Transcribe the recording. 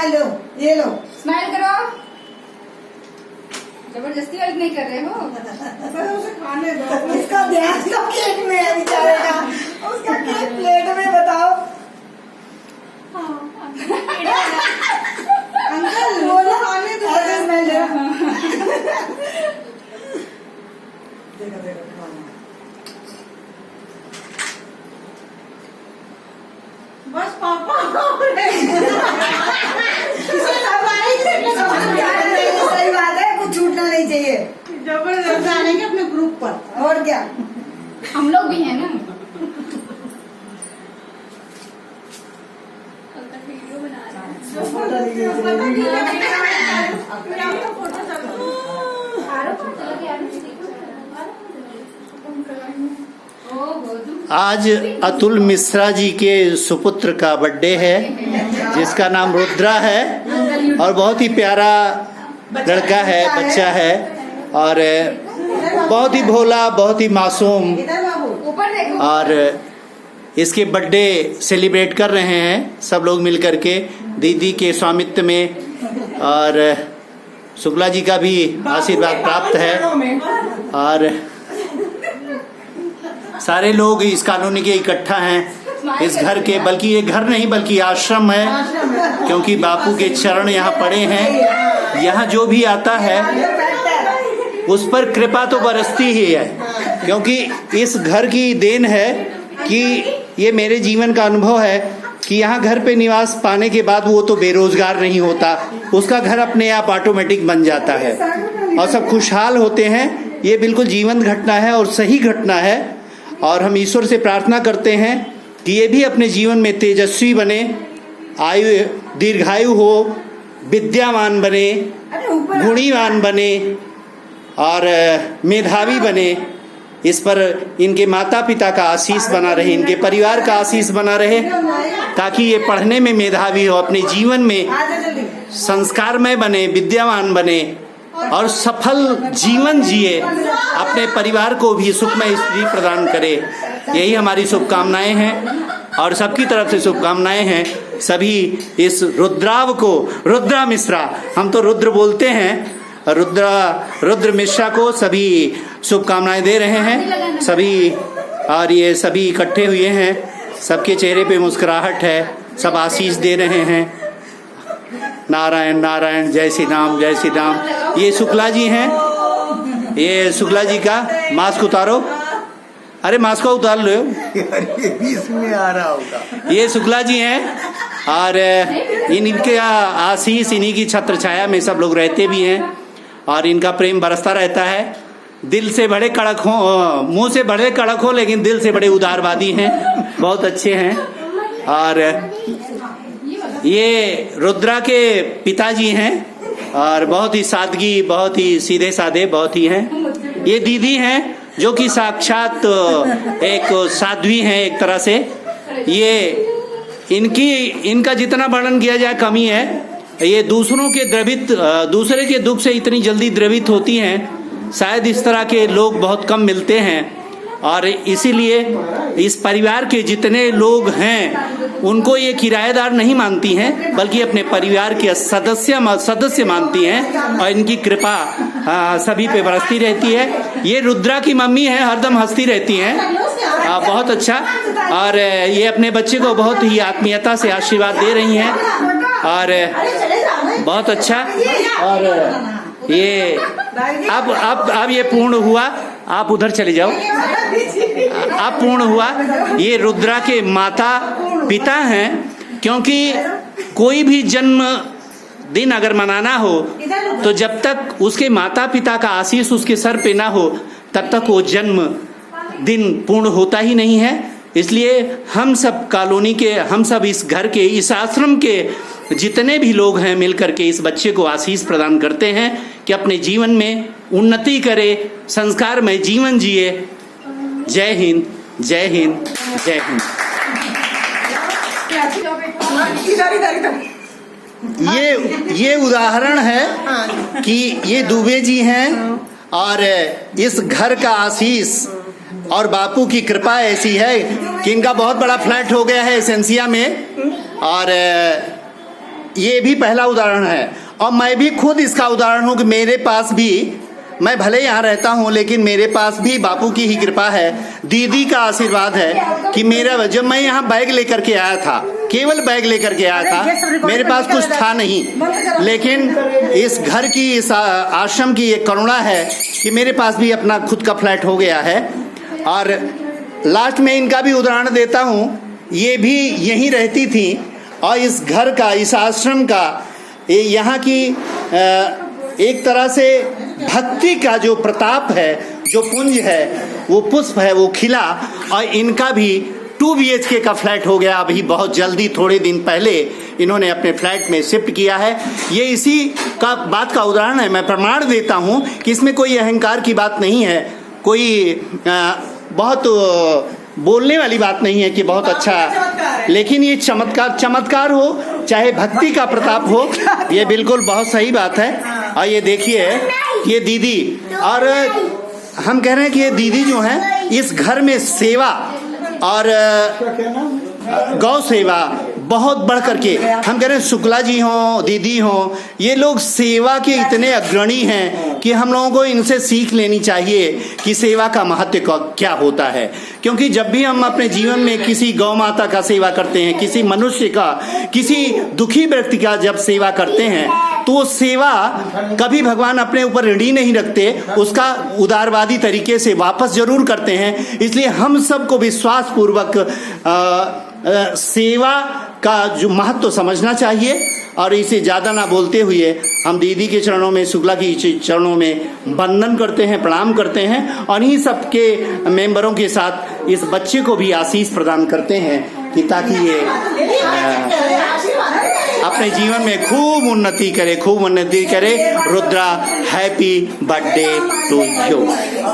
Smile लो, ये लो। Smile करो। जबरदस्ती वाली नहीं कर रहे हो। उसे खाने दो। इसका ध्यान तो केक में है बेचारे का। उसका केक प्लेट में बताओ। अंकल बोलो खाने दो। ऐसे स्माइल दो। देखो देखो बस पापा सही बात है, कुछ छूटना नहीं चाहिए। जबरदस्त आनेंगे अपने ग्रुप पर, और क्या। हम लोग भी हैं ना। वीडियो बना रहे आज अतुल मिश्रा जी के सुपुत्र का बर्थडे है, जिसका नाम रुद्रा है और बहुत ही प्यारा लड़का है, बच्चा है और बहुत ही भोला, बहुत ही मासूम। और इसके बर्थडे सेलिब्रेट कर रहे हैं सब लोग मिल करके दीदी के स्वामित्व में, और शुक्ला जी का भी आशीर्वाद प्राप्त है और सारे लोग इस कॉलोनी के इकट्ठा हैं इस घर के। बल्कि ये घर नहीं बल्कि आश्रम है, क्योंकि बापू के चरण यहाँ पड़े हैं। यहाँ जो भी आता है उस पर कृपा तो बरसती ही है, क्योंकि इस घर की देन है कि ये मेरे जीवन का अनुभव है कि यहाँ घर पे निवास पाने के बाद वो तो बेरोजगार नहीं होता, उसका घर अपने आप ऑटोमेटिक बन जाता है और सब खुशहाल होते हैं। ये बिल्कुल जीवंत घटना है और सही घटना है, और हम ईश्वर से प्रार्थना करते हैं कि ये भी अपने जीवन में तेजस्वी बने, आयु दीर्घायु हो, विद्यावान बने, गुणीवान बने और मेधावी बने। इस पर इनके माता पिता का आशीष बना रहे, इनके परिवार का आशीष बना रहे, ताकि ये पढ़ने में मेधावी हो, अपने जीवन में संस्कारमय बने, विद्यावान बने और सफल जीवन जिए, अपने परिवार को भी सुखमय स्त्री प्रदान करे। यही हमारी शुभकामनाएं हैं और सबकी तरफ से शुभकामनाएं हैं। सभी इस रुद्राव को, रुद्रा मिश्रा, हम तो रुद्र बोलते हैं, रुद्र मिश्रा को सभी शुभकामनाएं दे रहे हैं सभी। और ये सभी इकट्ठे हुए हैं, सबके चेहरे पे मुस्कुराहट है, सब आशीष दे रहे हैं। नारायण नारायण, जय श्री राम, जय श्री राम। ये शुक्ला जी हैं, ये शुक्ला जी का मास्क उतारो। अरे मास्क को उतार लो, बीच में आ रहा होगा। ये शुक्ला जी हैं और इनके आशीष, इन्हीं की छत्र छाया में सब लोग रहते भी हैं और इनका प्रेम बरसता रहता है। दिल से बड़े कड़क हो, मुंह से बड़े कड़क हो, लेकिन दिल से बड़े उदारवादी हैं, बहुत अच्छे हैं। और ये रुद्रा के पिताजी हैं और बहुत ही सादगी, बहुत ही सीधे साधे, बहुत ही हैं। ये दीदी हैं जो कि साक्षात एक साध्वी हैं एक तरह से। ये इनका जितना वर्णन किया जाए कमी है। ये दूसरे के दुख से इतनी जल्दी द्रवित होती हैं, शायद इस तरह के लोग बहुत कम मिलते हैं। और इसीलिए इस परिवार के जितने लोग हैं उनको ये किराएदार नहीं मानती हैं, बल्कि अपने परिवार के सदस्य मानती हैं और इनकी कृपा सभी पे बरसती रहती है। ये रुद्रा की मम्मी है, हरदम हंसती रहती हैं, बहुत अच्छा। और ये अपने बच्चे को बहुत ही आत्मीयता से आशीर्वाद दे रही हैं और बहुत अच्छा। और ये अब ये पूर्ण हुआ, आप उधर चले जाओ, अब पूर्ण हुआ। ये रुद्रा के माता पिता हैं, क्योंकि कोई भी जन्म दिन अगर मनाना हो तो जब तक उसके माता पिता का आशीष उसके सर पे ना हो तब तक वो जन्म दिन पूर्ण होता ही नहीं है। इसलिए हम सब कॉलोनी के, हम सब इस घर के, इस आश्रम के जितने भी लोग हैं मिलकर के इस बच्चे को आशीष प्रदान करते हैं कि अपने जीवन में उन्नति करे, संस्कार में जीवन जिए। जय हिंद, जय हिंद, जय हिंद। ये उदाहरण है कि ये दुबे जी हैं और इस घर का आशीष और बापू की कृपा ऐसी है कि इनका बहुत बड़ा फ्लैट हो गया है एसेंसिया में। और ये भी पहला उदाहरण है, और मैं भी खुद इसका उदाहरण हूँ कि मेरे पास भी, मैं भले यहाँ रहता हूँ लेकिन मेरे पास भी बापू की ही कृपा है, दीदी का आशीर्वाद है कि मेरा, जब मैं यहाँ बैग लेकर के आया था, केवल बैग लेकर के आया था, मेरे पास कुछ था नहीं, लेकिन इस घर की, इस आश्रम की एक करुणा है कि मेरे पास भी अपना खुद का फ्लैट हो गया है। और लास्ट में इनका भी उदाहरण देता हूँ, ये भी यहीं रहती थी, और इस घर का, इस आश्रम का, यहाँ की एक तरह से भक्ति का जो प्रताप है, जो पुंज है, वो पुष्प है, वो खिला, और इनका भी 2 BHK का फ्लैट हो गया अभी बहुत जल्दी, थोड़े दिन पहले इन्होंने अपने फ्लैट में शिफ्ट किया है। ये इसी का बात का उदाहरण है। मैं प्रमाण देता हूँ कि इसमें कोई अहंकार की बात नहीं है, कोई बहुत बोलने वाली बात नहीं है कि बहुत अच्छा, लेकिन ये चमत्कार हो, चाहे भक्ति का प्रताप हो, ये बिल्कुल बहुत सही बात है। और ये देखिए, ये दीदी, और हम कह रहे हैं कि ये दीदी जो है इस घर में सेवा और गौ सेवा बहुत बढ़ करके, हम कह रहे हैं शुक्ला जी हों, दीदी हों, ये लोग सेवा के इतने अग्रणी हैं कि हम लोगों को इनसे सीख लेनी चाहिए कि सेवा का महत्व क्या होता है। क्योंकि जब भी हम अपने जीवन में किसी गौ माता का सेवा करते हैं, किसी मनुष्य का, किसी दुखी व्यक्ति का जब सेवा करते हैं, तो वो सेवा कभी भगवान अपने ऊपर ऋणी नहीं रखते, उसका उदारवादी तरीके से वापस जरूर करते हैं। इसलिए हम सबको विश्वास पूर्वक सेवा का जो महत्व समझना चाहिए, और इसे ज़्यादा ना बोलते हुए हम दीदी के चरणों में, शुक्ला की चरणों में वंदन करते हैं, प्रणाम करते हैं, और इन्हीं सबके मेंबरों के साथ इस बच्चे को भी आशीष प्रदान करते हैं कि ताकि ये अपने जीवन में खूब उन्नति करे, खूब उन्नति करे। Rudra, happy birthday to you.